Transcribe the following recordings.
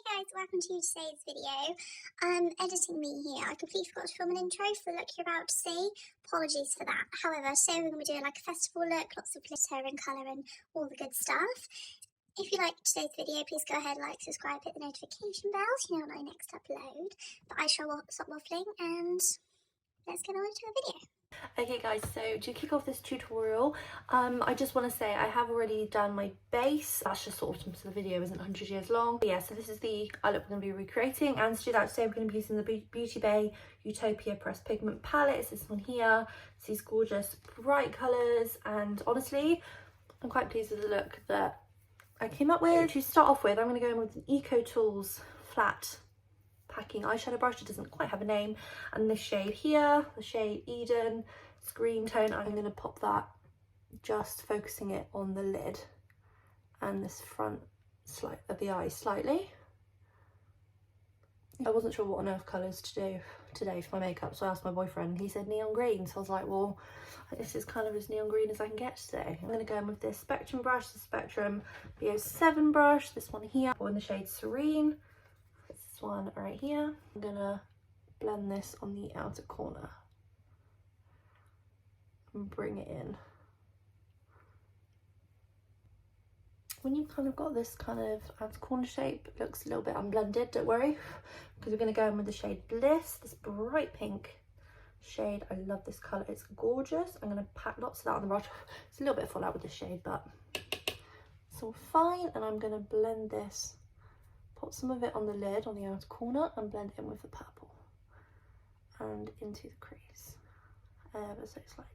Hey guys, welcome to today's video. Editing me here. I completely forgot to film an intro for the look you're about to see. Apologies for that. However, so we're going to be doing like a festival look, lots of glitter and colour and all the good stuff. If you like today's video, please go ahead, like, subscribe, hit the notification bell so you know when I next upload. But I shall stop waffling and let's get on into the video. Okay guys, so to kick off this tutorial, I just want to say I have already done my base. That's just sort of so the video isn't 100 years long. But yeah, so this is the eye look we're going to be recreating, and to do that today we're going to be using the Beauty Bay Youtopia Pressed Pigment palette. It's this one here. It's these gorgeous bright colours, and honestly I'm quite pleased with the look that I came up with. To start off with, I'm going to go in with an Eco Tools flat packing eyeshadow brush. It doesn't quite have a name, and this shade here, the shade Eden, it's green tone. I'm going to pop that, just focusing it on the lid and this front of the eye slightly. I wasn't sure what on earth colours to do today for my makeup, so I asked my boyfriend. He said neon green, so I was like, well, this is kind of as neon green as I can get today. I'm going to go in with this Spectrum brush, the Spectrum B07 brush, this one here, in the shade Serene. This one right here. I'm gonna blend this on the outer corner and bring it in. When you've kind of got this kind of outer corner shape, it looks a little bit unblended, don't worry, because we're going to go in with the shade Bliss, this bright pink shade. I love this colour, it's gorgeous. I'm going to pack lots of that on the brush. It's a little bit full out with this shade, but it's all fine. And I'm going to blend this, put some of it on the lid on the outer corner and blend it in with the purple and into the crease ever so slightly.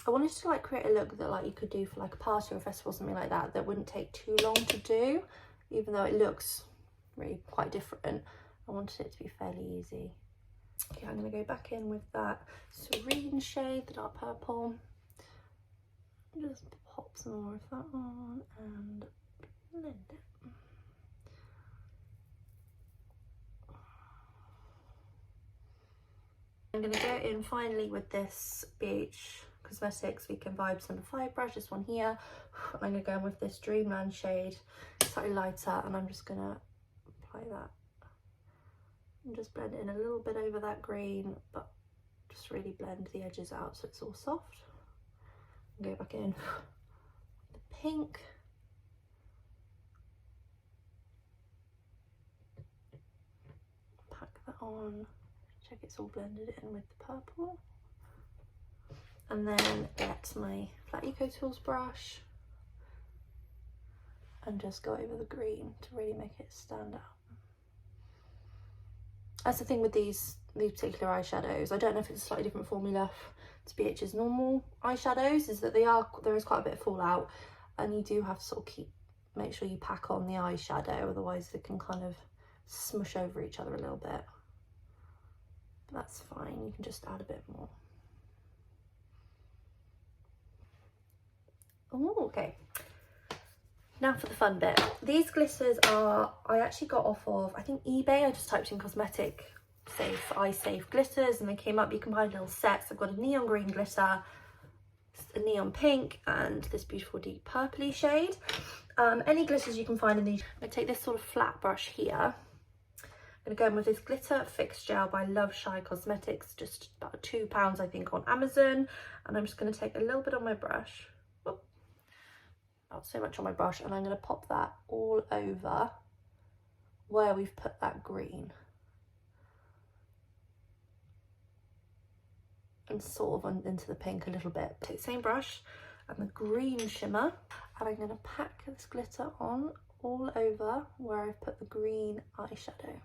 I wanted to like create a look that like you could do for like a party or a festival or something like that, that wouldn't take too long to do, even though it looks really quite different. I wanted it to be fairly easy. Okay, I'm going to go back in with that Serene shade, the dark purple. Just pop some more of that on and blend it. I'm going to go in finally with this BH Cosmetics Weekend Vibes number 5 brush, this one here. I'm going to go in with this Dreamland shade, slightly lighter, and I'm just going to apply that and just blend it in a little bit over that green, but just really blend the edges out so it's all soft. Go back in with the pink. Pack that on. Check it's all blended in with the purple. And then get my flat Eco Tools brush and just go over the green to really make it stand out. That's the thing with these particular eyeshadows. I don't know if it's a slightly different formula to BH's normal eyeshadows, is that there is quite a bit of fallout, and you do have to sort of make sure you pack on the eyeshadow, otherwise they can kind of smush over each other a little bit. But that's fine, you can just add a bit more. Oh, okay. Now for the fun bit. These glitters are, I actually got off of, I think eBay. I just typed in cosmetic safe, eye safe glitters, and they came up. You can buy little sets. I've got a neon green glitter, a neon pink, and this beautiful deep purpley shade. Any glitters you can find in these. I take this sort of flat brush here. I'm going to go in with this Glitter Fix Gel by Love Shy Cosmetics, just about £2 I think on Amazon. And I'm just going to take a little bit on my brush. Not so much on my brush, and I'm going to pop that all over where we've put that green, and sort of into the pink a little bit. Take the same brush and the green shimmer, and I'm going to pack this glitter on all over where I've put the green eyeshadow,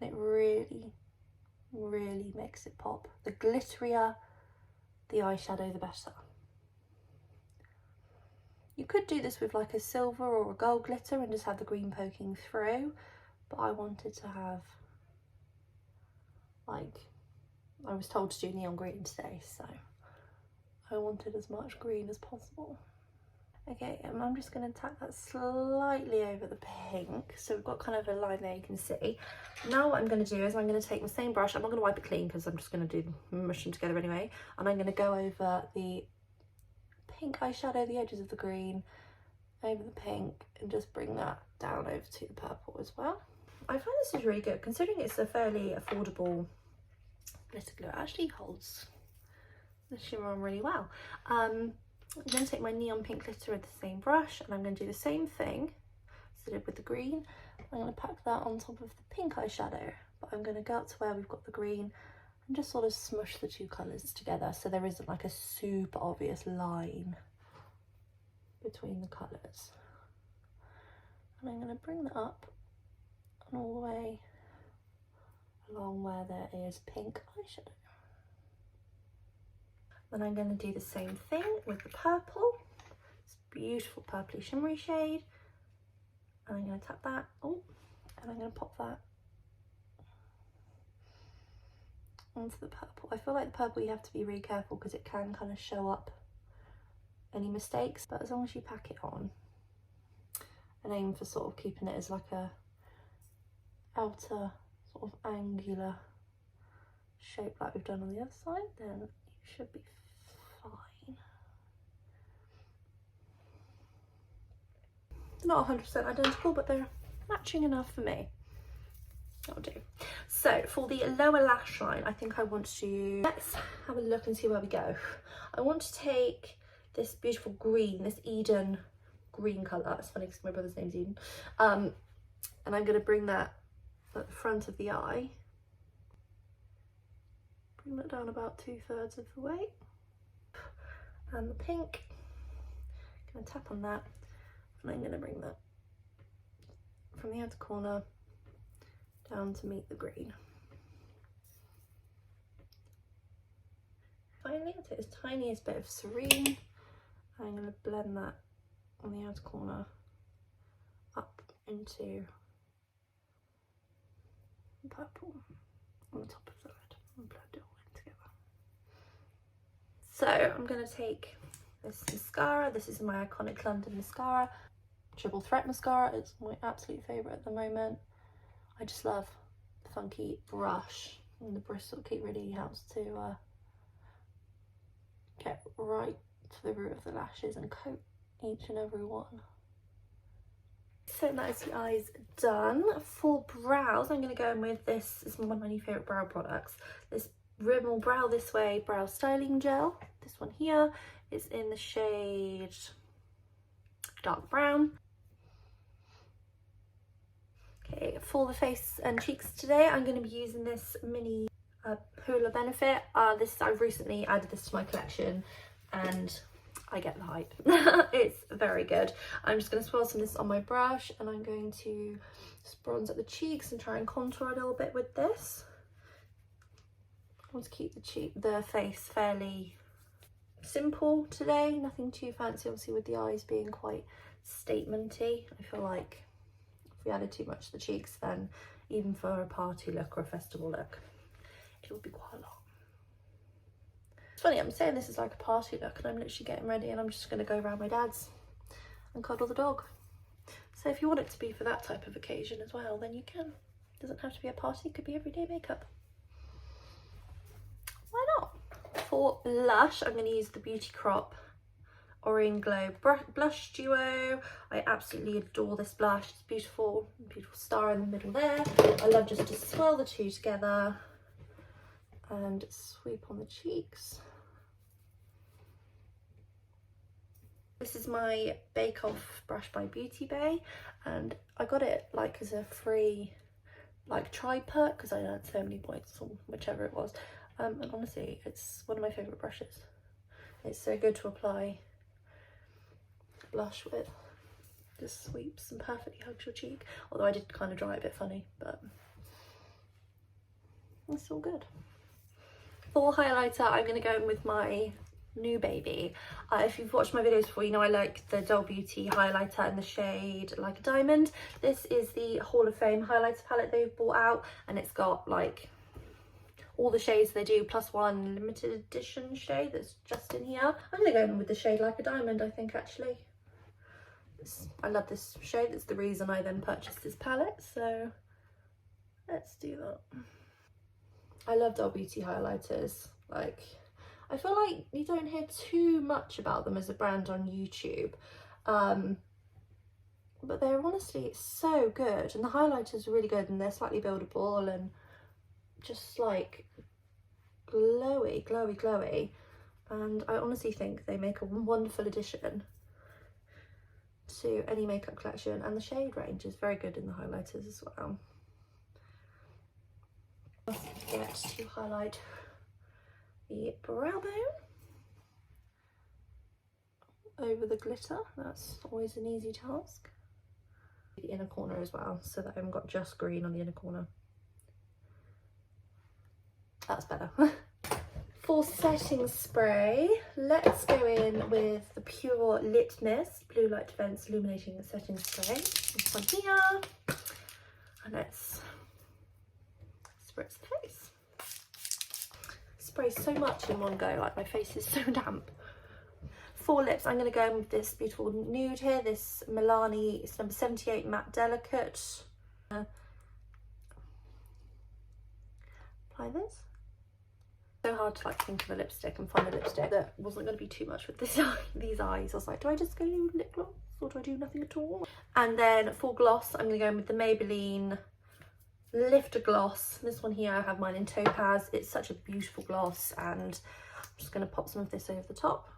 and it really, really makes it pop. The glitterier the eyeshadow, the better. You could do this with like a silver or a gold glitter and just have the green poking through, but I wanted to have, like, I was told to do neon green today, so I wanted as much green as possible. Okay, and I'm just going to tack that slightly over the pink, so we've got kind of a line there you can see. Now what I'm going to do is I'm going to take the same brush. I'm not going to wipe it clean because I'm just going to mush them together anyway, and I'm going to go over the pink eyeshadow, the edges of the green over the pink, and just bring that down over to the purple as well. I find this is really good considering it's a fairly affordable glitter glue. It actually holds the shimmer on really well. I'm going to take my neon pink glitter with the same brush, and I'm going to do the same thing as I did with the green. I'm going to pack that on top of the pink eyeshadow, but I'm going to go up to where we've got the green and just sort of smush the two colours together so there isn't like a super obvious line between the colours. And I'm going to bring that up and all the way along where there is pink eyeshadow. Then I'm going to do the same thing with the purple. It's a beautiful purpley shimmery shade. And I'm going to tap that, and I'm going to pop that onto the purple. I feel like the purple you have to be really careful because it can kind of show up any mistakes, but as long as you pack it on and aim for sort of keeping it as like a outer sort of angular shape like we've done on the other side, then you should be fine. They're not 100% identical, but they're matching enough for me. That'll do. So for the lower lash line, I think I want to, let's have a look and see where we go. I want to take this beautiful green, this Eden green colour. It's funny because my brother's name's Eden. And I'm going to bring that at the front of the eye. Bring that down about 2/3 of the way. And the pink, I'm going to tap on that, and I'm going to bring that from the outer corner down to meet the green. Finally, I'll take this tiniest bit of Serene. I'm going to blend that on the outer corner up into purple on the top of the red and blend it all in together. So I'm going to take this mascara. This is my iconic London mascara, Triple Threat mascara. It's my absolute favourite at the moment. I just love the funky brush, and the bristle kit really helps to get right to the root of the lashes and coat each and every one. So that is the eyes done. For brows, I'm going to go in with this. It's one of my new favourite brow products. This Rimmel Brow This Way Brow Styling Gel. This one here is in the shade dark brown. Okay, for the face and cheeks today, I'm going to be using this mini Hoola Benefit. I've recently added this to my collection, and I get the hype. It's very good. I'm just going to swirl some of this on my brush, and I'm going to just bronze up the cheeks and try and contour a little bit with this. I want to keep the face fairly simple today, nothing too fancy, obviously with the eyes being quite statementy. I feel like if we added too much to the cheeks, then even for a party look or a festival look, it would be quite a lot. It's funny, I'm saying this is like a party look, and I'm literally getting ready and I'm just going to go around my dad's and cuddle the dog. So if you want it to be for that type of occasion as well, then you can. It doesn't have to be a party, it could be everyday makeup. Why not? For blush, I'm going to use the Beauty Crop Orion Glow Blush Duo. I absolutely adore this blush. It's beautiful, beautiful star in the middle there. I love just to swirl the two together and sweep on the cheeks. This is my Bake Off brush by Beauty Bay, and I got it like as a free like tri-put because I earned so many points or whichever it was. And honestly, it's one of my favourite brushes. It's so good to apply blush with. Just sweeps and perfectly hugs your cheek. Although I did kind of dry it a bit funny, but it's all good. For highlighter, I'm going to go in with my new baby. If you've watched my videos before, you know I like the Doll Beauty highlighter in the shade Like a Diamond. This is the Hall of Fame highlighter palette they've brought out, and it's got like all the shades they do plus one limited edition shade that's just in here. I'm going to go in with the shade Like a Diamond, I think, actually. I love this shade. That's the reason I then purchased this palette, so let's do that. I love Doll Beauty highlighters. Like, I feel like you don't hear too much about them as a brand on YouTube, but they're honestly so good, and the highlighters are really good, and they're slightly buildable and just like glowy, glowy, glowy. And I honestly think they make a wonderful addition to any makeup collection, and the shade range is very good in the highlighters as well. Must forget to highlight the brow bone over the glitter. That's always an easy task. The inner corner as well, so that I haven't got just green on the inner corner. That's better. For setting spray, let's go in with the Pure Lit Mist Blue Light Defense Illuminating Setting Spray. This one here, and let's spritz the face. Spray so much in one go, like my face is so damp. For lips, I'm going to go in with this beautiful nude here, this Milani, it's number 78 Matte Delicate. Apply this. So hard to like think of a lipstick and find a lipstick that wasn't going to be too much with this these eyes. I was like, do I just go lip gloss or do I do nothing at all? And then for gloss, I'm going to go in with the Maybelline Lifter Gloss. This one here, I have mine in Topaz. It's such a beautiful gloss, and I'm just going to pop some of this over the top.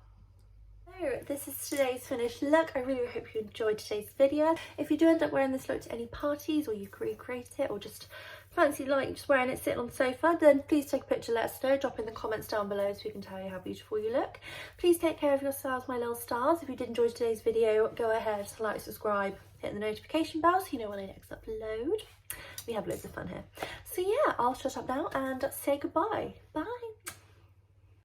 So this is today's finished look. I really hope you enjoyed today's video. If you do end up wearing this look to any parties, or you recreate it, or just fancy like just wearing it sitting on the sofa, then please take a picture, let us know, drop in the comments down below so we can tell you how beautiful you look. Please take care of yourselves, my little stars. If you did enjoy today's video, go ahead, like, subscribe, hit the notification bell so you know when I next upload. We have loads of fun here. So yeah, I'll shut up now and say goodbye. Bye.